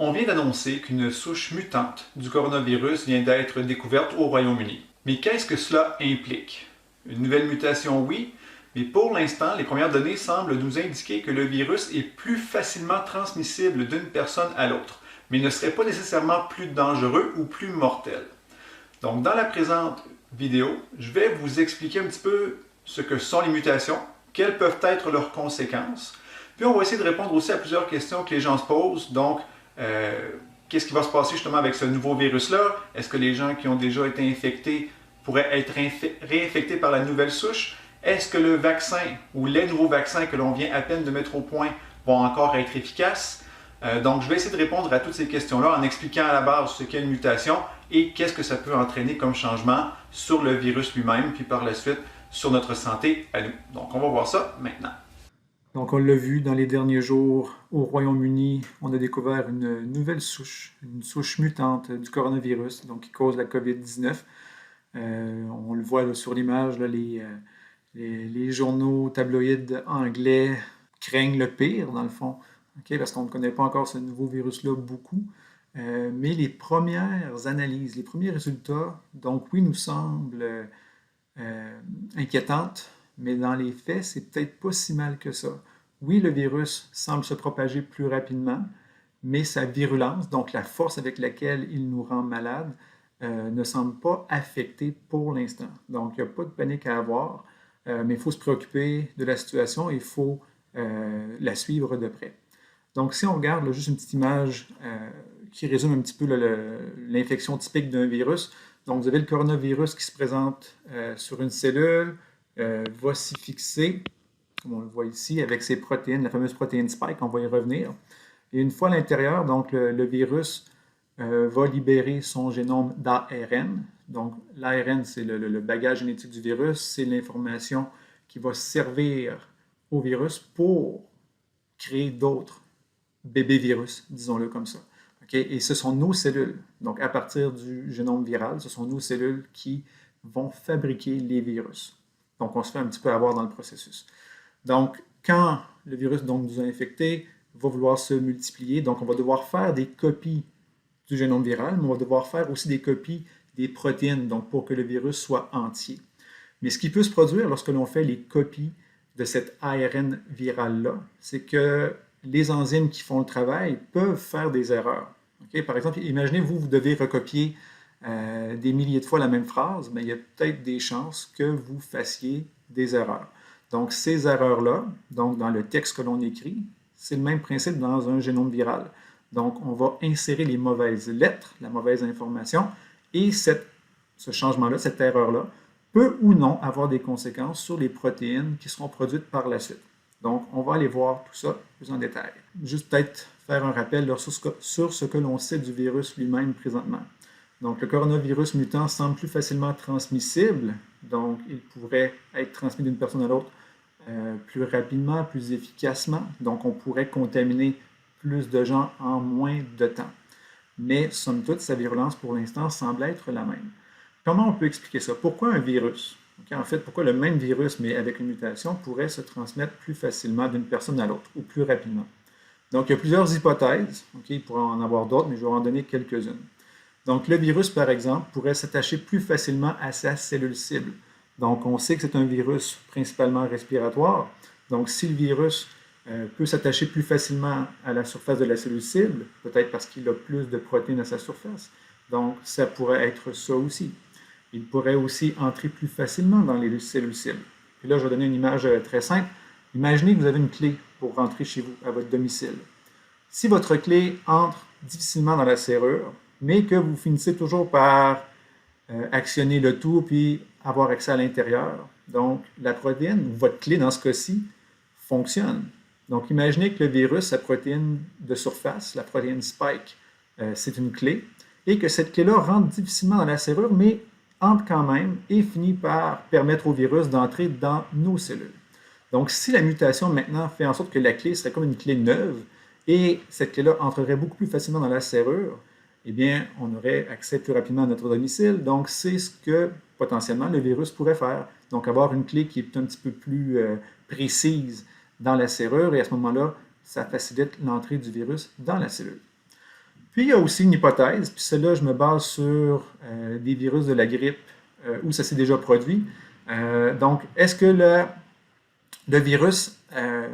On vient d'annoncer qu'une souche mutante du coronavirus vient d'être découverte au Royaume-Uni. Mais qu'est-ce que cela implique? Une nouvelle mutation, oui, mais pour l'instant, les premières données semblent nous indiquer que le virus est plus facilement transmissible d'une personne à l'autre, mais ne serait pas nécessairement plus dangereux ou plus mortel. Donc, dans la présente vidéo, je vais vous expliquer un petit peu ce que sont les mutations, quelles peuvent être leurs conséquences, puis on va essayer de répondre aussi à plusieurs questions que les gens se posent. Donc, qu'est-ce qui va se passer justement avec ce nouveau virus-là? Est-ce que les gens qui ont déjà été infectés pourraient être réinfectés par la nouvelle souche? Est-ce que le vaccin ou les nouveaux vaccins que l'on vient à peine de mettre au point vont encore être efficaces? Donc, je vais essayer de répondre à toutes ces questions-là en expliquant à la base ce qu'est une mutation et qu'est-ce que ça peut entraîner comme changement sur le virus lui-même, puis par la suite sur notre santé à nous. Donc, on va voir ça maintenant. Donc, on l'a vu dans les derniers jours au Royaume-Uni, on a découvert une nouvelle souche, une souche mutante du coronavirus, donc qui cause la COVID-19. On le voit là, sur l'image, les journaux tabloïds anglais craignent le pire, dans le fond, okay, parce qu'on ne connaît pas encore ce nouveau virus-là beaucoup. Mais les premières analyses, les premiers résultats, donc oui, nous semblent inquiétantes, mais dans les faits, c'est peut-être pas si mal que ça. Oui, le virus semble se propager plus rapidement, mais sa virulence, donc la force avec laquelle il nous rend malades, ne semble pas affectée pour l'instant. Donc, il n'y a pas de panique à avoir, mais il faut se préoccuper de la situation et il faut la suivre de près. Donc, si on regarde là, juste une petite image qui résume un petit peu l'infection typique d'un virus, donc vous avez le coronavirus qui se présente sur une cellule, va s'y fixer, comme on le voit ici, avec ses protéines, la fameuse protéine spike, on va y revenir. Et une fois à l'intérieur, donc le virus va libérer son génome d'ARN. Donc l'ARN, c'est le bagage génétique du virus, c'est l'information qui va servir au virus pour créer d'autres bébés virus, disons-le comme ça. Okay? Et ce sont nos cellules, donc à partir du génome viral, ce sont nos cellules qui vont fabriquer les virus. Donc, on se fait un petit peu avoir dans le processus. Donc, quand le virus donc, nous a infectés, va vouloir se multiplier, donc on va devoir faire des copies du génome viral, mais on va devoir faire aussi des copies des protéines, donc pour que le virus soit entier. Mais ce qui peut se produire lorsque l'on fait les copies de cet ARN viral-là, c'est que les enzymes qui font le travail peuvent faire des erreurs. Okay? Par exemple, imaginez, vous devez recopier des milliers de fois la même phrase, mais il y a peut-être des chances que vous fassiez des erreurs. Donc, ces erreurs-là, donc dans le texte que l'on écrit, c'est le même principe dans un génome viral. Donc, on va insérer les mauvaises lettres, la mauvaise information, et ce changement-là, cette erreur-là, peut ou non avoir des conséquences sur les protéines qui seront produites par la suite. Donc, on va aller voir tout ça plus en détail. Juste peut-être faire un rappel sur ce que l'on sait du virus lui-même présentement. Donc, le coronavirus mutant semble plus facilement transmissible, donc il pourrait être transmis d'une personne à l'autre plus rapidement, plus efficacement, donc on pourrait contaminer plus de gens en moins de temps. Mais, somme toute, sa virulence pour l'instant semble être la même. Comment on peut expliquer ça? Pourquoi un virus? Okay, en fait, pourquoi le même virus, mais avec une mutation, pourrait se transmettre plus facilement d'une personne à l'autre ou plus rapidement? Donc, il y a plusieurs hypothèses. Okay, il pourrait en avoir d'autres, mais je vais en donner quelques-unes. Donc, le virus, par exemple, pourrait s'attacher plus facilement à sa cellule cible. Donc, on sait que c'est un virus principalement respiratoire. Donc, si le virus peut s'attacher plus facilement à la surface de la cellule cible, peut-être parce qu'il a plus de protéines à sa surface. Donc, ça pourrait être ça aussi. Il pourrait aussi entrer plus facilement dans les cellules cibles. Puis là, je vais donner une image très simple. Imaginez que vous avez une clé pour rentrer chez vous, à votre domicile. Si votre clé entre difficilement dans la serrure, mais que vous finissez toujours par actionner le tout puis avoir accès à l'intérieur, donc la protéine, votre clé dans ce cas-ci, fonctionne. Donc, imaginez que le virus, sa protéine de surface, la protéine spike, c'est une clé, et que cette clé-là rentre difficilement dans la serrure, mais entre quand même et finit par permettre au virus d'entrer dans nos cellules. Donc, si la mutation maintenant fait en sorte que la clé serait comme une clé neuve et cette clé-là entrerait beaucoup plus facilement dans la serrure, eh bien, on aurait accès plus rapidement à notre domicile. Donc, c'est ce que potentiellement le virus pourrait faire. Donc, avoir une clé qui est un petit peu plus précise dans la serrure et à ce moment-là, ça facilite l'entrée du virus dans la cellule. Puis il y a aussi une hypothèse, puis celle-là, je me base sur des virus de la grippe où ça s'est déjà produit. Donc, est-ce que le virus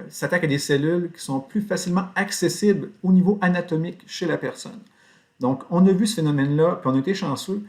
s'attaque à des cellules qui sont plus facilement accessibles au niveau anatomique chez la personne? Donc, on a vu ce phénomène-là, puis on a été chanceux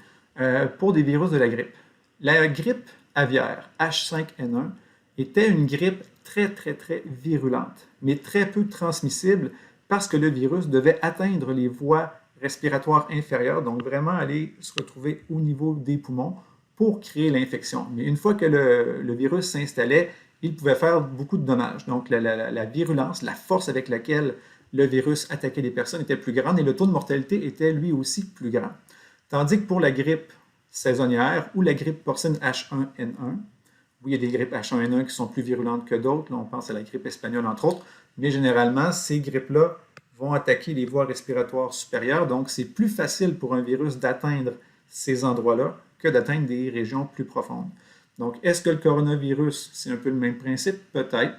pour des virus de la grippe. La grippe aviaire H5N1 était une grippe très, très, très virulente, mais très peu transmissible parce que le virus devait atteindre les voies respiratoires inférieures, donc vraiment aller se retrouver au niveau des poumons pour créer l'infection. Mais une fois que le virus s'installait, il pouvait faire beaucoup de dommages. Donc la virulence, la force avec laquelle le virus attaquait les personnes était plus grande et le taux de mortalité était lui aussi plus grand. Tandis que pour la grippe saisonnière ou la grippe porcine H1N1, oui, il y a des grippes H1N1 qui sont plus virulentes que d'autres. Là, on pense à la grippe espagnole, entre autres. Mais généralement, ces grippes-là vont attaquer les voies respiratoires supérieures. Donc, c'est plus facile pour un virus d'atteindre ces endroits-là que d'atteindre des régions plus profondes. Donc, est-ce que le coronavirus, c'est un peu le même principe? Peut-être.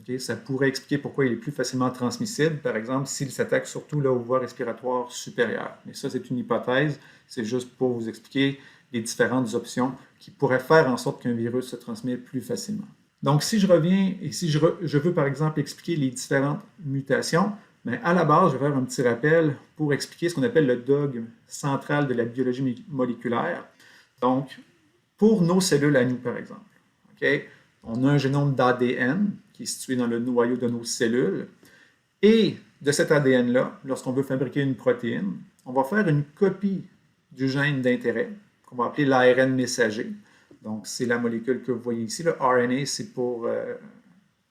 Okay, ça pourrait expliquer pourquoi il est plus facilement transmissible, par exemple, s'il s'attaque surtout là, aux voies respiratoires supérieures. Mais ça, c'est une hypothèse. C'est juste pour vous expliquer les différentes options qui pourraient faire en sorte qu'un virus se transmet plus facilement. Donc, si je reviens et si je veux, par exemple, expliquer les différentes mutations, bien, à la base, je vais faire un petit rappel pour expliquer ce qu'on appelle le dogme central de la biologie moléculaire. Donc, pour nos cellules à nous, par exemple, okay, on a un génome d'ADN qui est situé dans le noyau de nos cellules. Et de cet ADN-là, lorsqu'on veut fabriquer une protéine, on va faire une copie du gène d'intérêt, qu'on va appeler l'ARN messager. Donc, c'est la molécule que vous voyez ici. Le RNA, c'est pour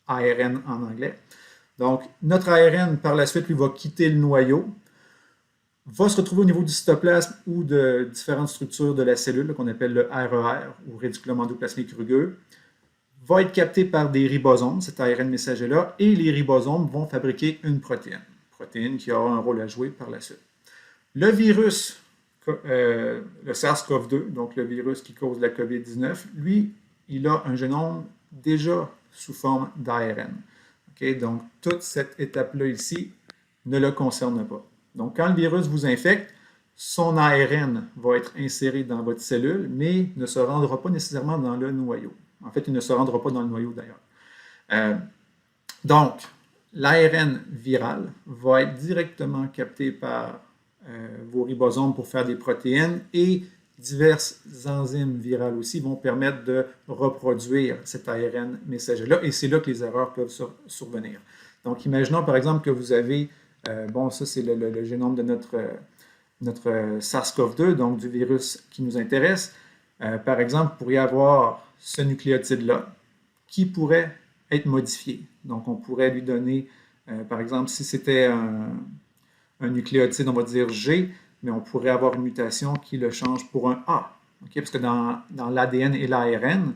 ARN en anglais. Donc, notre ARN, par la suite, lui, va quitter le noyau, va se retrouver au niveau du cytoplasme ou de différentes structures de la cellule, qu'on appelle le RER, ou réticulum endoplasmique rugueux, va être capté par des ribosomes, cet ARN messager-là, et les ribosomes vont fabriquer une protéine qui aura un rôle à jouer par la suite. Le virus, le SARS-CoV-2, donc le virus qui cause la COVID-19, lui, il a un génome déjà sous forme d'ARN. Okay? Donc, toute cette étape-là ici ne le concerne pas. Donc, quand le virus vous infecte, son ARN va être inséré dans votre cellule, mais ne se rendra pas nécessairement dans le noyau. En fait, il ne se rendra pas dans le noyau d'ailleurs. Donc, l'ARN viral va être directement capté par vos ribosomes pour faire des protéines et diverses enzymes virales aussi vont permettre de reproduire cet ARN messager-là et c'est là que les erreurs peuvent survenir. Donc, imaginons par exemple que vous avez, bon, ça c'est le génome de notre SARS-CoV-2, donc du virus qui nous intéresse. Par exemple, vous pourriez avoir ce nucléotide-là qui pourrait être modifié. Donc, on pourrait lui donner, par exemple, si c'était un nucléotide, on va dire G, mais on pourrait avoir une mutation qui le change pour un A. Okay? Parce que dans l'ADN et l'ARN,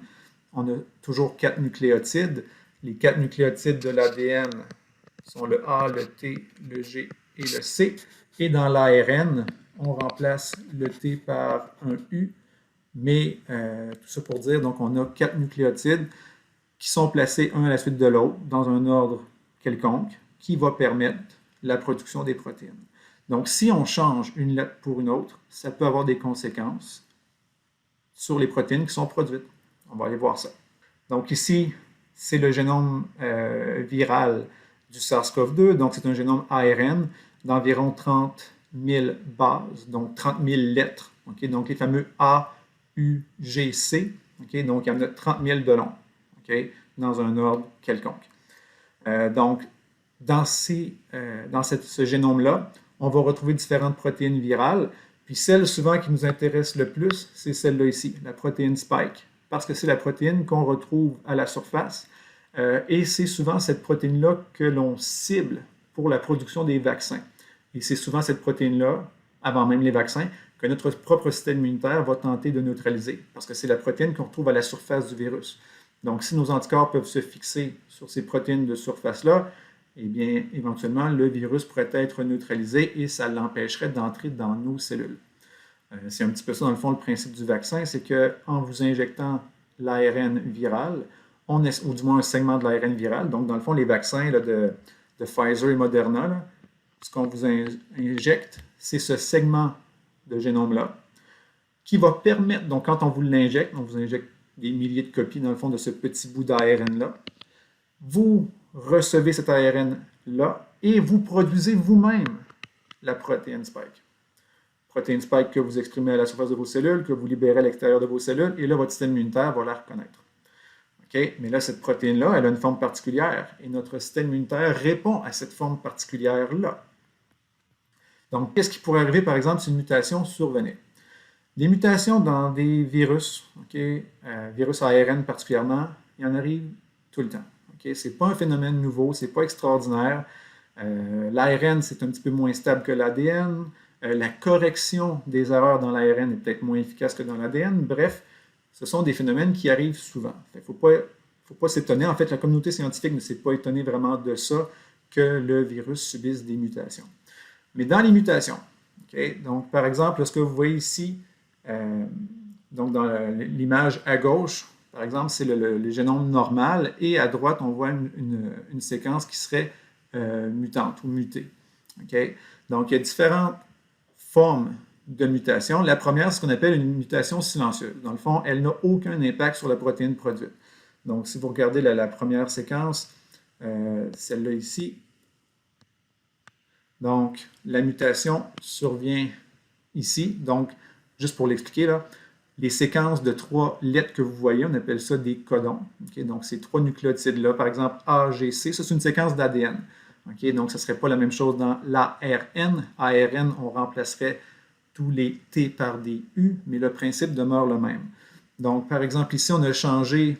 on a toujours 4 nucléotides. Les 4 nucléotides de l'ADN sont le A, le T, le G et le C. Et dans l'ARN, on remplace le T par un U. Mais tout ça pour dire, donc on a 4 nucléotides qui sont placés un à la suite de l'autre dans un ordre quelconque qui va permettre la production des protéines. Donc, si on change une lettre pour une autre, ça peut avoir des conséquences sur les protéines qui sont produites. On va aller voir ça. Donc ici, c'est le génome viral du SARS-CoV-2. Donc, c'est un génome ARN d'environ 30 000 bases, donc 30 000 lettres. Okay? Donc, les fameux A, U, G, C. Okay? Donc, il y en a 30 000 de long, okay? Dans un ordre quelconque. Donc, dans ce génome-là, on va retrouver différentes protéines virales. Puis celle souvent qui nous intéresse le plus, c'est celle-là ici, la protéine spike, parce que c'est la protéine qu'on retrouve à la surface. Et c'est souvent cette protéine-là que l'on cible pour la production des vaccins. Et c'est souvent cette protéine-là, avant même les vaccins, que notre propre système immunitaire va tenter de neutraliser, parce que c'est la protéine qu'on retrouve à la surface du virus. Donc, si nos anticorps peuvent se fixer sur ces protéines de surface-là, eh bien, éventuellement, le virus pourrait être neutralisé et ça l'empêcherait d'entrer dans nos cellules. C'est un petit peu ça, dans le fond, le principe du vaccin, c'est qu'en vous injectant l'ARN viral, ou du moins un segment de l'ARN viral, donc dans le fond, les vaccins là, de Pfizer et Moderna, là, ce qu'on vous injecte, c'est ce segment de génome-là qui va permettre, donc quand on vous l'injecte, on vous injecte des milliers de copies dans le fond de ce petit bout d'ARN-là, vous recevez cet ARN-là et vous produisez vous-même la protéine spike. Protéine spike que vous exprimez à la surface de vos cellules, que vous libérez à l'extérieur de vos cellules, et là, votre système immunitaire va la reconnaître. Okay? Mais là, cette protéine-là, elle a une forme particulière, et notre système immunitaire répond à cette forme particulière-là. Donc, qu'est-ce qui pourrait arriver, par exemple, si une mutation survenait? Des mutations dans des virus, virus ARN particulièrement, il y en arrive tout le temps. Ce n'est pas un phénomène nouveau, ce n'est pas extraordinaire. L'ARN, c'est un petit peu moins stable que l'ADN. La correction des erreurs dans l'ARN est peut-être moins efficace que dans l'ADN. Bref, ce sont des phénomènes qui arrivent souvent. Il ne faut pas s'étonner. En fait, la communauté scientifique ne s'est pas étonnée vraiment de ça, que le virus subisse des mutations. Mais dans les mutations, donc par exemple, ce que vous voyez ici, donc dans l'image à gauche, par exemple, c'est le génome normal, et à droite, on voit une séquence qui serait mutante ou mutée. Donc, il y a différentes formes de mutation. La première, c'est ce qu'on appelle une mutation silencieuse. Dans le fond, elle n'a aucun impact sur la protéine produite. Donc, si vous regardez la première séquence, celle-là ici, donc, la mutation survient ici. Donc, juste pour l'expliquer, là, les séquences de 3 lettres que vous voyez, on appelle ça des codons. Donc, ces 3 nucléotides-là, par exemple A, G, C, ça c'est une séquence d'ADN. Donc, ce ne serait pas la même chose dans l'ARN. ARN, on remplacerait tous les T par des U, mais le principe demeure le même. Donc, par exemple, ici, on a changé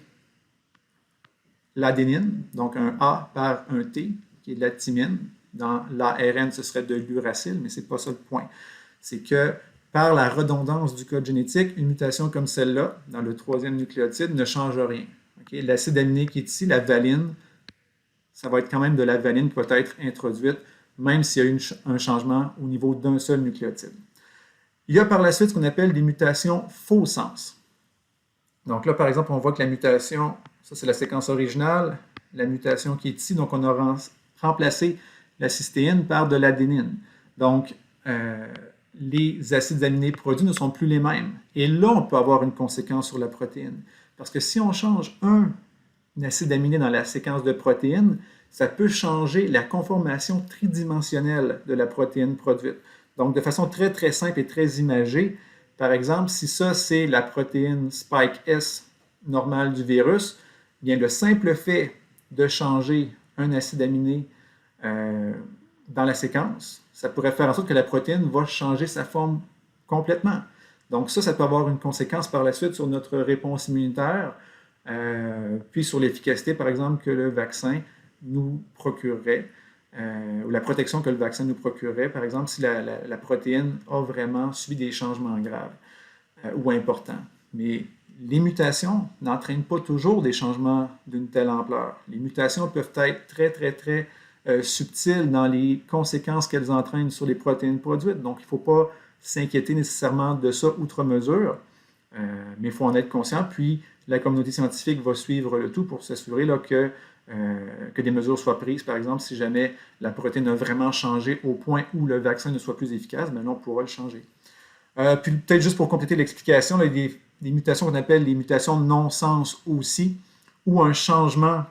l'adénine, donc un A par un T, qui est de la thymine. Dans l'ARN, ce serait de l'uracile, mais ce n'est pas ça le point. C'est que par la redondance du code génétique, une mutation comme celle-là, dans le 3e nucléotide, ne change rien. L'acide aminé qui est ici, la valine, ça va être quand même de la valine qui va être introduite, même s'il y a eu un changement au niveau d'un seul nucléotide. Il y a par la suite ce qu'on appelle des mutations faux sens. Donc là, par exemple, on voit que la mutation, ça c'est la séquence originale, la mutation qui est ici, donc on a remplacé la cystéine par de l'adénine. Donc, les acides aminés produits ne sont plus les mêmes. Et là, on peut avoir une conséquence sur la protéine. Parce que si on change un acide aminé dans la séquence de protéines, ça peut changer la conformation tridimensionnelle de la protéine produite. Donc, de façon très, très simple et très imagée, par exemple, si ça, c'est la protéine Spike S normale du virus, bien, le simple fait de changer un acide aminé dans la séquence, ça pourrait faire en sorte que la protéine va changer sa forme complètement. Donc ça peut avoir une conséquence par la suite sur notre réponse immunitaire, puis sur l'efficacité, par exemple, que le vaccin nous procurerait, ou la protection que le vaccin nous procurerait, par exemple, si la protéine a vraiment subi des changements graves ou importants. Mais les mutations n'entraînent pas toujours des changements d'une telle ampleur. Les mutations peuvent être très, très, très subtiles dans les conséquences qu'elles entraînent sur les protéines produites. Donc, il ne faut pas s'inquiéter nécessairement de ça outre mesure, mais il faut en être conscient. Puis, la communauté scientifique va suivre le tout pour s'assurer que des mesures soient prises. Par exemple, si jamais la protéine a vraiment changé au point où le vaccin ne soit plus efficace, bien, on pourra le changer. Puis, peut-être juste pour compléter l'explication, il y a des mutations qu'on appelle les mutations de non-sens aussi, où un changement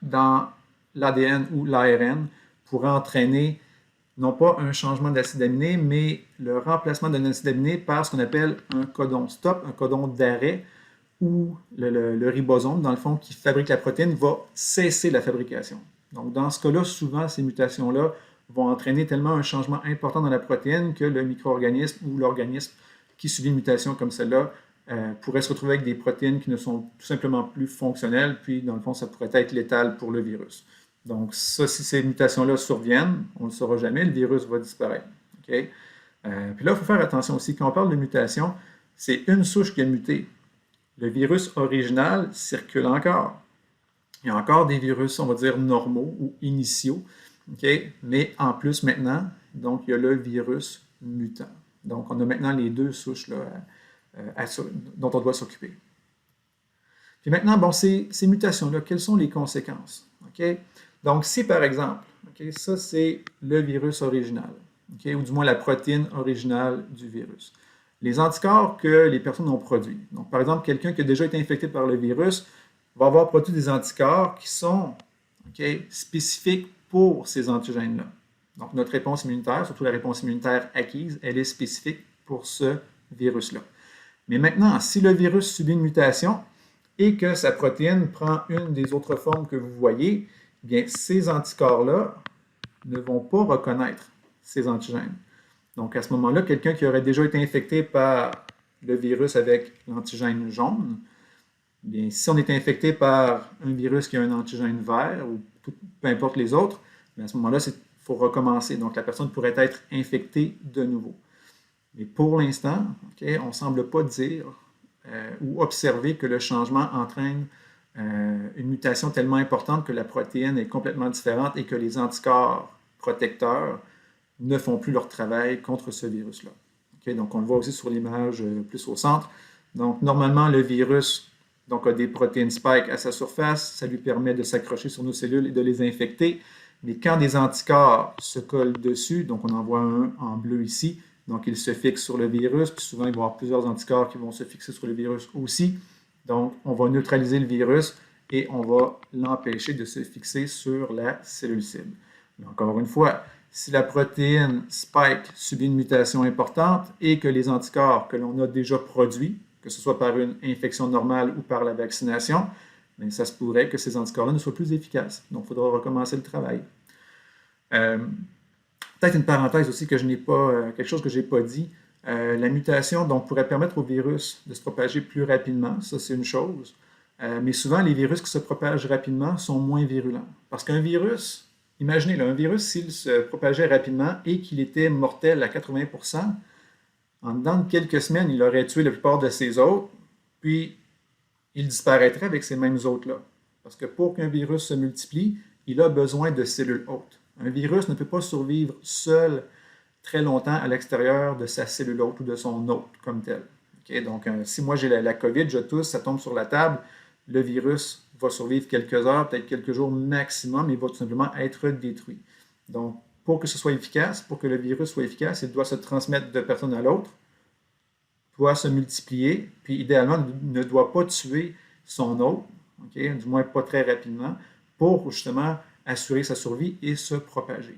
dans l'ADN ou l'ARN pourrait entraîner non pas un changement d'acide aminé, mais le remplacement d'un acide aminé par ce qu'on appelle un codon stop, un codon d'arrêt, où le ribosome, dans le fond, qui fabrique la protéine, va cesser la fabrication. Donc, dans ce cas-là, souvent, ces mutations-là vont entraîner tellement un changement important dans la protéine que le micro-organisme ou l'organisme qui subit une mutation comme celle-là pourrait se retrouver avec des protéines qui ne sont tout simplement plus fonctionnelles, puis dans le fond, ça pourrait être létal pour le virus. Donc ça, si ces mutations-là surviennent, on ne le saura jamais, le virus va disparaître. Puis là, il faut faire attention aussi, quand on parle de mutation, c'est une souche qui a muté. Le virus original circule encore. Il y a encore des virus, on va dire, normaux ou initiaux, mais en plus maintenant, donc il y a le virus mutant. Donc on a maintenant les deux souches là, dont on doit s'occuper. Puis maintenant, bon, ces mutations-là, quelles sont les conséquences? Donc, si par exemple, ça c'est le virus original, ou du moins la protéine originale du virus. Les anticorps que les personnes ont produits. Donc, par exemple, quelqu'un qui a déjà été infecté par le virus va avoir produit des anticorps qui sont spécifiques pour ces antigènes-là. Donc, notre réponse immunitaire, surtout la réponse immunitaire acquise, elle est spécifique pour ce virus-là. Mais maintenant, si le virus subit une mutation et que sa protéine prend une des autres formes que vous voyez, bien, ces anticorps-là ne vont pas reconnaître ces antigènes. Donc, à ce moment-là, quelqu'un qui aurait déjà été infecté par le virus avec l'antigène jaune, bien, si on est infecté par un virus qui a un antigène vert, ou peu importe les autres, bien, à ce moment-là, il faut recommencer. Donc, la personne pourrait être infectée de nouveau. Mais pour l'instant, on ne semble pas dire ou observer que le changement entraîne une mutation tellement importante que la protéine est complètement différente et que les anticorps protecteurs ne font plus leur travail contre ce virus-là. Donc, on le voit aussi sur l'image plus au centre. Donc, normalement, le virus a des protéines spike à sa surface. Ça lui permet de s'accrocher sur nos cellules et de les infecter. Mais quand des anticorps se collent dessus, donc on en voit un en bleu ici, donc il se fixe sur le virus, puis souvent il va y avoir plusieurs anticorps qui vont se fixer sur le virus aussi. Donc, on va neutraliser le virus et on va l'empêcher de se fixer sur la cellule cible. Mais encore une fois, si la protéine spike subit une mutation importante et que les anticorps que l'on a déjà produits, que ce soit par une infection normale ou par la vaccination, bien, ça se pourrait que ces anticorps-là ne soient plus efficaces. Donc, il faudra recommencer le travail. Peut-être une parenthèse aussi que je n'ai pas, quelque chose que je n'ai pas dit. La mutation donc, pourrait permettre au virus de se propager plus rapidement, ça c'est une chose. Mais souvent, les virus qui se propagent rapidement sont moins virulents. Parce qu'un virus, imaginez, là, un virus, s'il se propageait rapidement et qu'il était mortel à 80%, en dedans de quelques semaines, il aurait tué la plupart de ses hôtes, puis il disparaîtrait avec ces mêmes hôtes-là. Parce que pour qu'un virus se multiplie, il a besoin de cellules hôtes. Un virus ne peut pas survivre seul très longtemps à l'extérieur de sa cellule hôte ou de son hôte comme tel. Donc, si moi j'ai la COVID, je tousse, ça tombe sur la table, le virus va survivre quelques heures, peut-être quelques jours maximum, et va tout simplement être détruit. Donc, pour que ce soit efficace, pour que le virus soit efficace, il doit se transmettre de personne à l'autre, doit se multiplier, puis idéalement ne doit pas tuer son hôte, du moins pas très rapidement, pour justement assurer sa survie et se propager.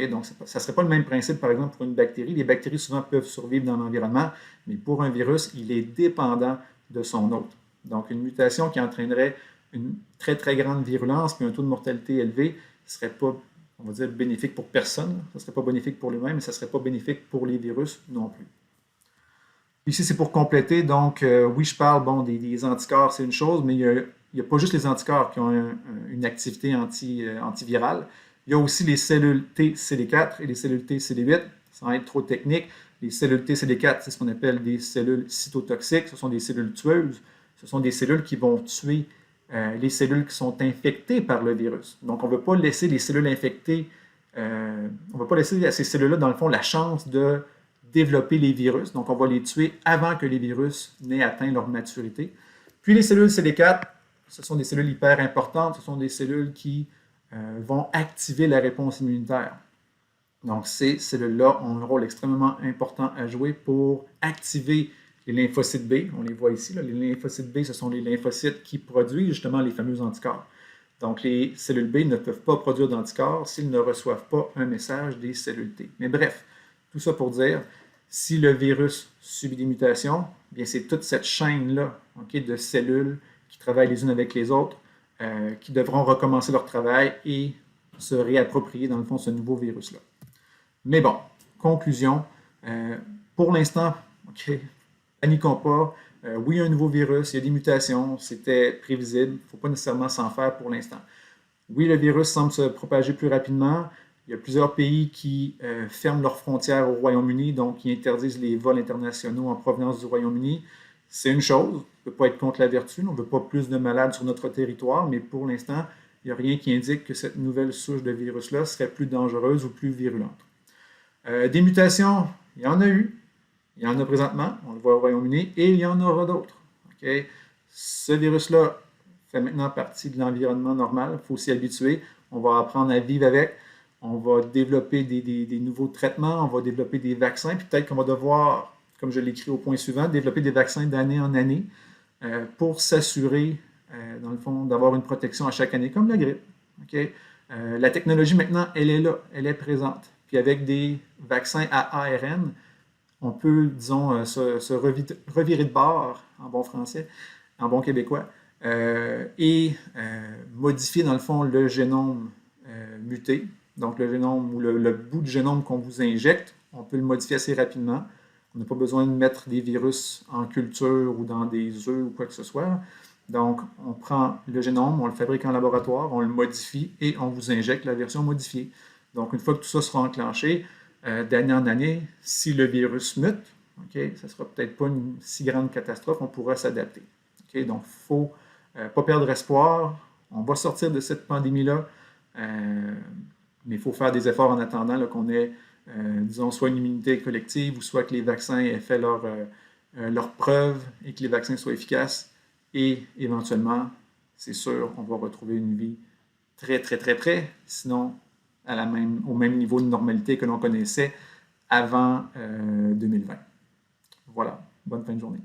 Donc, ça ne serait pas le même principe, par exemple, pour une bactérie. Les bactéries, souvent, peuvent survivre dans l'environnement, mais pour un virus, il est dépendant de son hôte. Donc, une mutation qui entraînerait une très, très grande virulence puis un taux de mortalité élevé ne serait pas, on va dire, bénéfique pour personne. Ça ne serait pas bénéfique pour lui-même, mais ça ne serait pas bénéfique pour les virus non plus. Ici, c'est pour compléter. Donc, oui, je parle des anticorps, c'est une chose, mais il n'y a pas juste les anticorps qui ont une activité antivirale. Il y a aussi les cellules TCD4 et les cellules TCD8, sans être trop technique. Les cellules TCD4, c'est ce qu'on appelle des cellules cytotoxiques. Ce sont des cellules tueuses. Ce sont des cellules qui vont tuer les cellules qui sont infectées par le virus. Donc, on ne veut pas laisser les cellules infectées, on ne veut pas laisser à ces cellules-là, dans le fond, la chance de développer les virus. Donc, on va les tuer avant que les virus n'aient atteint leur maturité. Puis, les cellules CD4, ce sont des cellules hyper importantes. Ce sont des cellules qui vont activer la réponse immunitaire. Donc, ces cellules-là ont un rôle extrêmement important à jouer pour activer les lymphocytes B. On les voit ici. Là. Les lymphocytes B, ce sont les lymphocytes qui produisent justement les fameux anticorps. Donc, les cellules B ne peuvent pas produire d'anticorps s'ils ne reçoivent pas un message des cellules T. Mais bref, tout ça pour dire, si le virus subit des mutations, bien c'est toute cette chaîne-là de cellules qui travaillent les unes avec les autres qui devront recommencer leur travail et se réapproprier, dans le fond, ce nouveau virus-là. Mais bon, conclusion, pour l'instant, paniquons pas. Oui, il y a un nouveau virus, il y a des mutations, c'était prévisible, il ne faut pas nécessairement s'en faire pour l'instant. Oui, le virus semble se propager plus rapidement. Il y a plusieurs pays qui ferment leurs frontières au Royaume-Uni, donc qui interdisent les vols internationaux en provenance du Royaume-Uni. C'est une chose, on ne peut pas être contre la vertu, on ne veut pas plus de malades sur notre territoire, mais pour l'instant, il n'y a rien qui indique que cette nouvelle souche de virus-là serait plus dangereuse ou plus virulente. Des mutations, il y en a eu, il y en a présentement, on le voit au Royaume-Uni, et il y en aura d'autres. Ce virus-là fait maintenant partie de l'environnement normal, il faut s'y habituer. on va apprendre à vivre avec, on va développer des nouveaux traitements, on va développer des vaccins, puis peut-être qu'on va devoir, comme je l'écris au point suivant, développer des vaccins d'année en année pour s'assurer, dans le fond, d'avoir une protection à chaque année, comme la grippe. Okay? La technologie maintenant, elle est là, elle est présente. Puis avec des vaccins à ARN, on peut, disons, se revirer de bord, en bon français, en bon québécois, et modifier, dans le fond, le génome muté. Donc, le génome ou le bout de génome qu'on vous injecte, on peut le modifier assez rapidement. On n'a pas besoin de mettre des virus en culture ou dans des œufs ou quoi que ce soit. Donc, on prend le génome, on le fabrique en laboratoire, on le modifie et on vous injecte la version modifiée. Donc, une fois que tout ça sera enclenché, d'année en année, si le virus mute, okay, ça ne sera peut-être pas une si grande catastrophe, on pourra s'adapter. Okay? Donc, il ne faut pas perdre espoir. On va sortir de cette pandémie-là, mais il faut faire des efforts en attendant qu'on ait, disons, soit une immunité collective ou soit que les vaccins aient fait leur preuve et que les vaccins soient efficaces. Et éventuellement, c'est sûr, on va retrouver une vie très, très, très près, sinon au même niveau de normalité que l'on connaissait avant 2020. Voilà, bonne fin de journée.